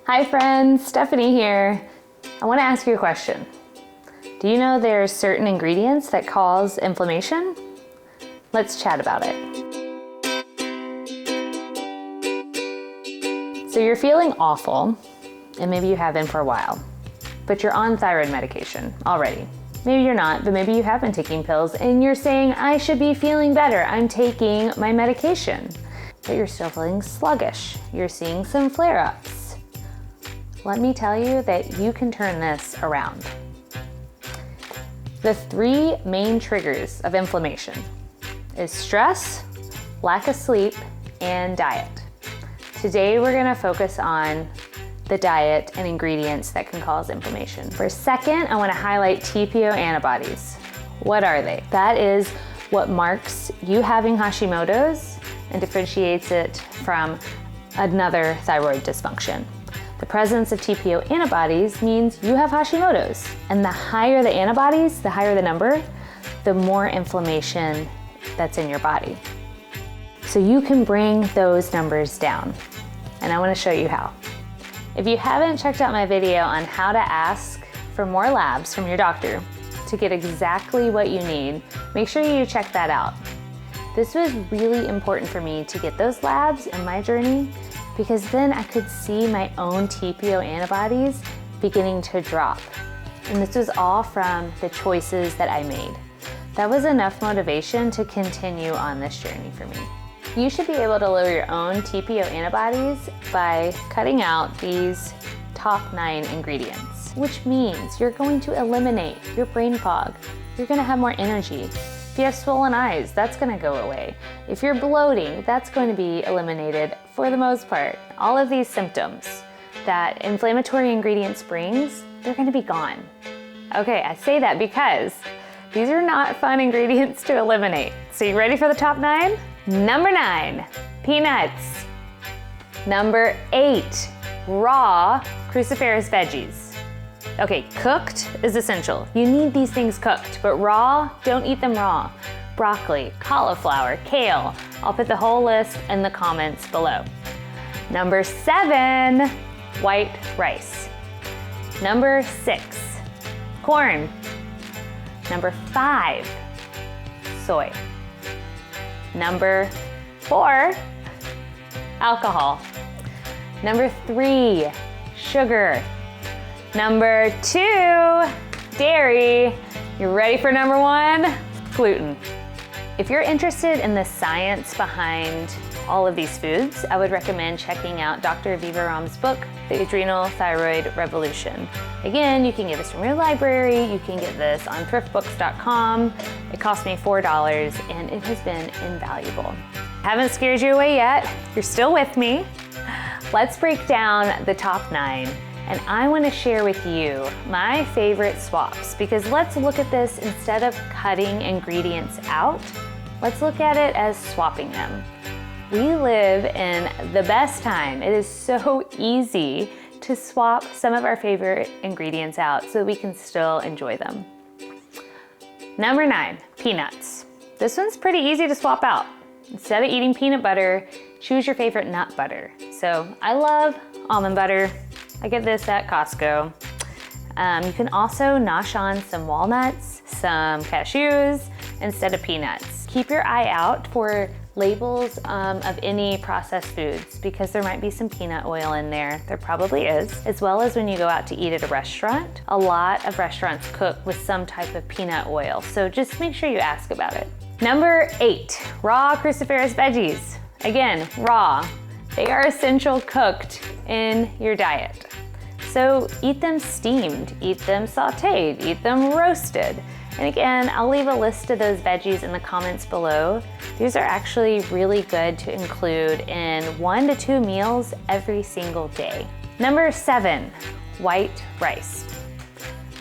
Hi friends, Stephanie here. I want to ask you a question. Do you know there are certain ingredients that cause inflammation? Let's chat about it. So you're feeling awful, and maybe you have been for a while, but you're on thyroid medication already. Maybe you're not, but maybe you have been taking pills and you're saying, I should be feeling better, I'm taking my medication. But you're still feeling sluggish. You're seeing some flare-ups. Let me tell you that you can turn this around. The three main triggers of inflammation is stress, lack of sleep, and diet. Today we're gonna focus on the diet and ingredients that can cause inflammation. For a second, I wanna highlight TPO antibodies. What are they? That is what marks you having Hashimoto's and differentiates it from another thyroid dysfunction. The presence of TPO antibodies means you have Hashimoto's, and the higher the antibodies, the higher the number, the more inflammation that's in your body. So you can bring those numbers down, and I wanna show you how. If you haven't checked out my video on how to ask for more labs from your doctor to get exactly what you need, make sure you check that out. This was really important for me to get those labs in my journey because then I could see my own TPO antibodies beginning to drop. And this was all from the choices that I made. That was enough motivation to continue on this journey for me. You should be able to lower your own TPO antibodies by cutting out these top 9 ingredients, which means you're going to eliminate your brain fog. You're gonna have more energy. If you have swollen eyes, that's gonna go away. If you're bloating, that's going to be eliminated for the most part. All of these symptoms that inflammatory ingredients brings, they're gonna be gone. Okay, I say that because these are not fun ingredients to eliminate. So you ready for the top 9? Number 9, peanuts. Number 8, raw cruciferous veggies. Okay, cooked is essential. You need these things cooked, but raw, don't eat them raw. Broccoli, cauliflower, kale. I'll put the whole list in the comments below. Number 7, white rice. Number 6, corn. Number 5, soy. Number 4, alcohol. Number 3, sugar. Number 2, dairy. You ready for number 1? Gluten. If you're interested in the science behind all of these foods, I would recommend checking out Dr. Aviva Romm's book, The Adrenal Thyroid Revolution. Again, you can get this from your library, you can get this on thriftbooks.com. It cost me $4 and it has been invaluable. Haven't scared you away yet, you're still with me. Let's break down the top 9. And I want to share with you my favorite swaps because let's look at this instead of cutting ingredients out, let's look at it as swapping them. We live in the best time. It is so easy to swap some of our favorite ingredients out so we can still enjoy them. Number 9, peanuts. This one's pretty easy to swap out. Instead of eating peanut butter, choose your favorite nut butter. So I love almond butter. I get this at Costco. You can also nosh on some walnuts, some cashews instead of peanuts. Keep your eye out for labels of any processed foods because there might be some peanut oil in there. There probably is. As well as when you go out to eat at a restaurant, a lot of restaurants cook with some type of peanut oil. So just make sure you ask about it. Number 8, raw cruciferous veggies. Again, raw. They are essential cooked in your diet. So eat them steamed, eat them sauteed, eat them roasted. And again, I'll leave a list of those veggies in the comments below. These are actually really good to include in 1 to 2 meals every single day. Number 7, white rice.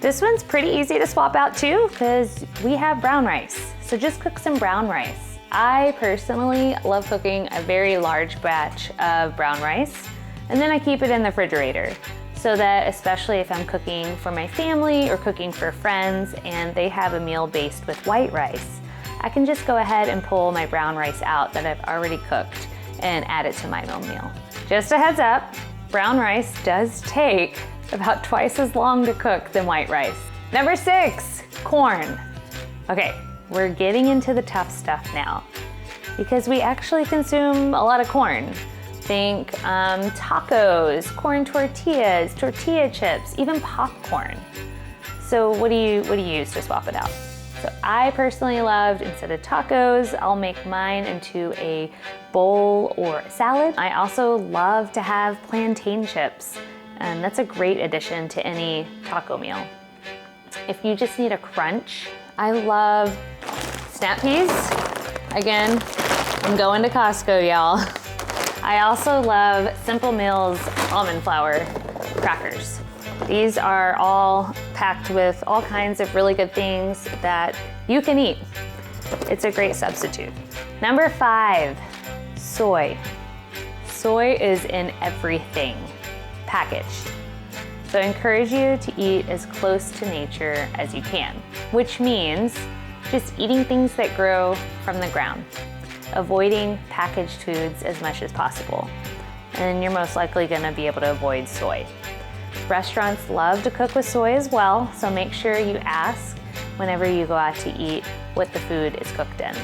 This one's pretty easy to swap out too because we have brown rice. So just cook some brown rice. I personally love cooking a very large batch of brown rice and then I keep it in the refrigerator. So that especially if I'm cooking for my family or cooking for friends and they have a meal based with white rice, I can just go ahead and pull my brown rice out that I've already cooked and add it to my own meal. Just a heads up, brown rice does take about twice as long to cook than white rice. Number 6, corn. Okay, we're getting into the tough stuff now because we actually consume a lot of corn. Think tacos, corn tortillas, tortilla chips, even popcorn. So what do you use to swap it out? So I personally loved, instead of tacos, I'll make mine into a bowl or salad. I also love to have plantain chips, and that's a great addition to any taco meal. If you just need a crunch, I love snap peas. Again, I'm going to Costco, y'all. I also love Simple Mills almond flour crackers. These are all packed with all kinds of really good things that you can eat. It's a great substitute. Number 5, soy. Soy is in everything packaged. So I encourage you to eat as close to nature as you can, which means just eating things that grow from the ground, avoiding packaged foods as much as possible. And you're most likely gonna be able to avoid soy. Restaurants love to cook with soy as well, so make sure you ask whenever you go out to eat what the food is cooked in.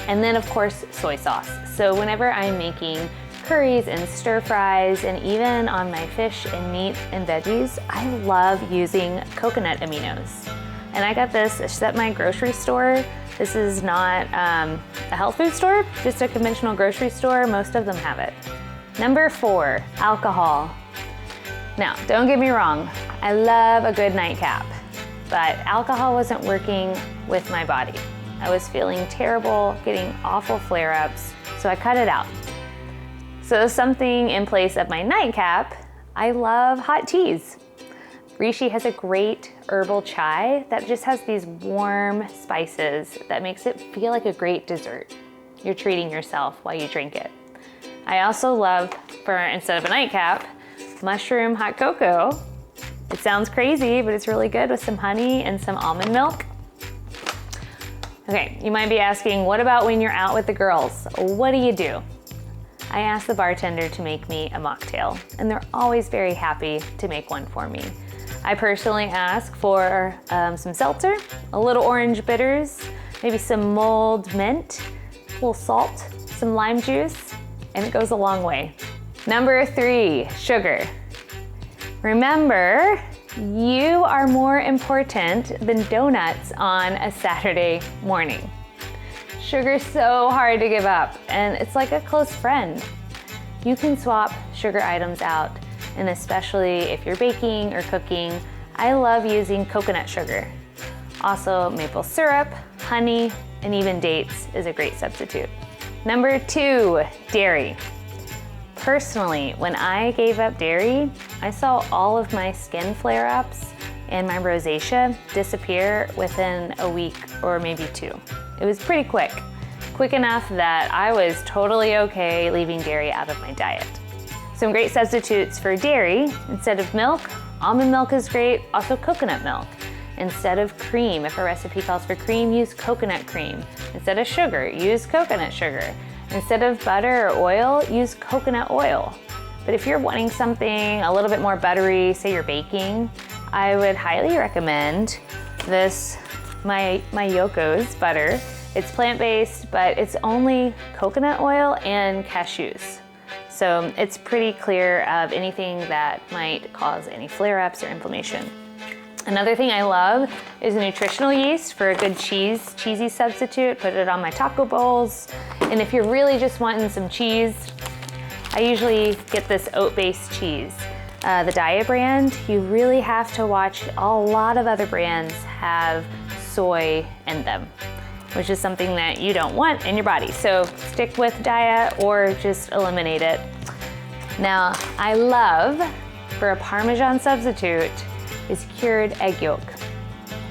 And then of course, soy sauce. So whenever I'm making curries and stir fries, and even on my fish and meat and veggies, I love using coconut aminos. And I got this at my grocery store. This is not a health food store, just a conventional grocery store. Most of them have it. Number 4, alcohol. Now, don't get me wrong, I love a good nightcap, but alcohol wasn't working with my body. I was feeling terrible, getting awful flare-ups, so I cut it out. So something in place of my nightcap, I love hot teas. Rishi has a great herbal chai that just has these warm spices that makes it feel like a great dessert. You're treating yourself while you drink it. I also love, instead of a nightcap, mushroom hot cocoa. It sounds crazy, but it's really good with some honey and some almond milk. Okay, you might be asking, what about when you're out with the girls? What do? I ask the bartender to make me a mocktail, and they're always very happy to make one for me. I personally ask for some seltzer, a little orange bitters, maybe some mulled mint, a little salt, some lime juice, and it goes a long way. Number 3, sugar. Remember, you are more important than donuts on a Saturday morning. Sugar's so hard to give up, and it's like a close friend. You can swap sugar items out, and especially if you're baking or cooking, I love using coconut sugar. Also, maple syrup, honey, and even dates is a great substitute. Number 2, dairy. Personally, when I gave up dairy, I saw all of my skin flare-ups and my rosacea disappear within a week or maybe 2. It was pretty quick enough that I was totally okay leaving dairy out of my diet. Some great substitutes for dairy: instead of milk, almond milk is great, also coconut milk. Instead of cream, if a recipe calls for cream, use coconut cream. Instead of sugar, use coconut sugar. Instead of butter or oil, use coconut oil. But if you're wanting something a little bit more buttery, say you're baking, I would highly recommend this, my Yoko's butter. It's plant-based, but it's only coconut oil and cashews. So it's pretty clear of anything that might cause any flare-ups or inflammation. Another thing I love is nutritional yeast for a good cheesy substitute. Put it on my taco bowls. And if you're really just wanting some cheese, I usually get this oat-based cheese. The Diet brand, you really have to watch. A lot of other brands have soy in them, which is something that you don't want in your body. So stick with Diet or just eliminate it. Now, I love, for a Parmesan substitute, is cured egg yolk.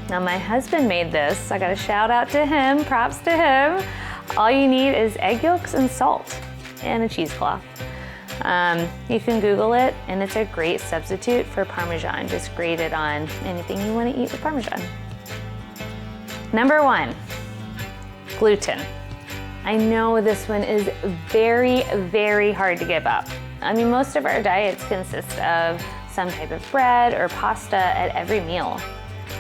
Now my husband made this. I got a shout out to him, props to him. All you need is egg yolks and salt and a cheesecloth. You can Google it, and it's a great substitute for Parmesan. Just grate it on anything you want to eat with Parmesan. Number 1, gluten. I know this one is very, very hard to give up. I mean, most of our diets consist of some type of bread or pasta at every meal.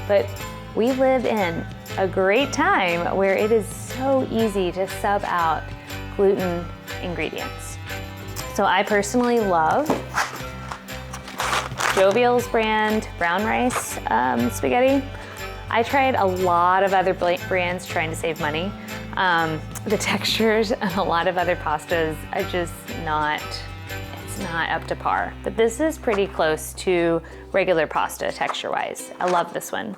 But we live in a great time where it is so easy to sub out gluten ingredients. So I personally love Jovial's brand brown rice spaghetti. I tried a lot of other brands trying to save money. The textures and a lot of other pastas are just not up to par. But this is pretty close to regular pasta texture-wise. I love this one.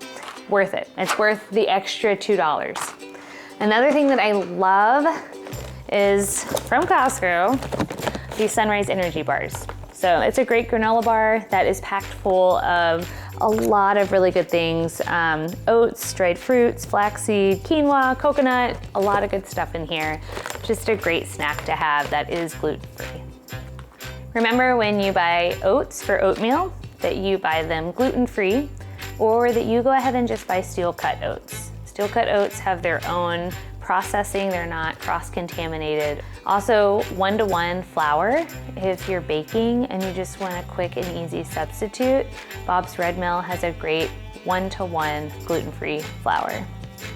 Worth it. It's worth the extra $2. Another thing that I love is from Costco, these Sunrise Energy bars. So it's a great granola bar that is packed full of a lot of really good things. Oats, dried fruits, flaxseed, quinoa, coconut, a lot of good stuff in here. Just a great snack to have that is gluten-free. Remember when you buy oats for oatmeal, that you buy them gluten-free, or that you go ahead and just buy steel-cut oats. Steel-cut oats have their own processing, they're not cross-contaminated. Also, 1-to-1 flour, if you're baking and you just want a quick and easy substitute, Bob's Red Mill has a great 1-to-1 gluten-free flour.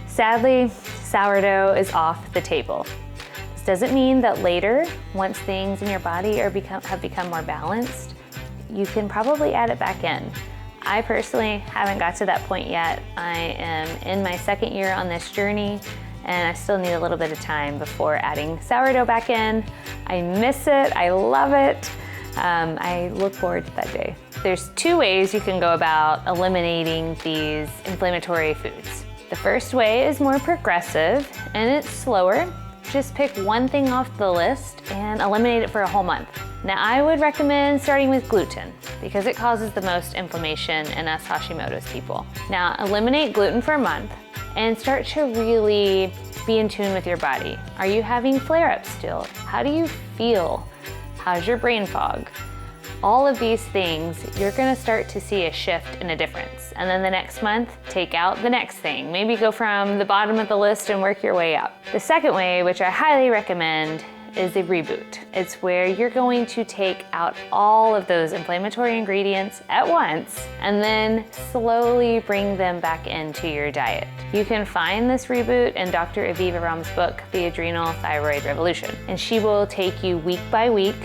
Sadly, sourdough is off the table. This doesn't mean that later, once things in your body have become more balanced, you can probably add it back in. I personally haven't got to that point yet. I am in my second year on this journey, and I still need a little bit of time before adding sourdough back in. I miss it, I love it. I look forward to that day. There's 2 ways you can go about eliminating these inflammatory foods. The first way is more progressive, and it's slower. Just pick one thing off the list and eliminate it for a whole month. Now, I would recommend starting with gluten because it causes the most inflammation in us Hashimoto's people. Now, eliminate gluten for a month and start to really be in tune with your body. Are you having flare-ups still? How do you feel? How's your brain fog? All of these things, you're gonna start to see a shift and a difference. And then the next month, take out the next thing. Maybe go from the bottom of the list and work your way up. The second way, which I highly recommend, is a reboot. It's where you're going to take out all of those inflammatory ingredients at once and then slowly bring them back into your diet. You can find this reboot in Dr. Aviva Romm's book, The Adrenal Thyroid Revolution, and she will take you week by week.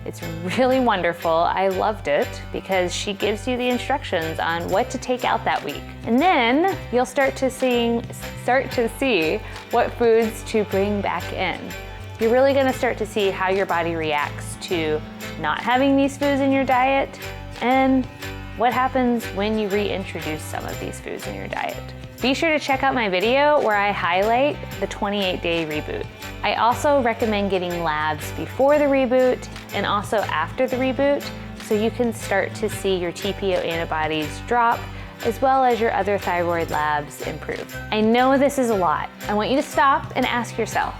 It's really wonderful. I loved it because she gives you the instructions on what to take out that week. And then you'll start to see what foods to bring back in. You're really gonna start to see how your body reacts to not having these foods in your diet and what happens when you reintroduce some of these foods in your diet. Be sure to check out my video where I highlight the 28-day reboot. I also recommend getting labs before the reboot and also after the reboot so you can start to see your TPO antibodies drop as well as your other thyroid labs improve. I know this is a lot. I want you to stop and ask yourself,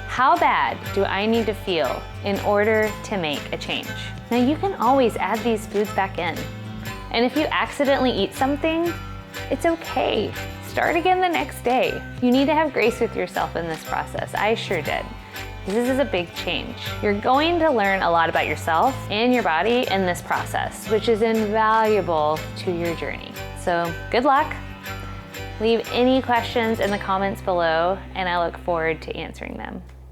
how bad do I need to feel in order to make a change? Now you can always add these foods back in. And if you accidentally eat something, it's okay. Start again the next day. You need to have grace with yourself in this process. I sure did. This is a big change. You're going to learn a lot about yourself and your body in this process, which is invaluable to your journey. So good luck. Leave any questions in the comments below, and I look forward to answering them.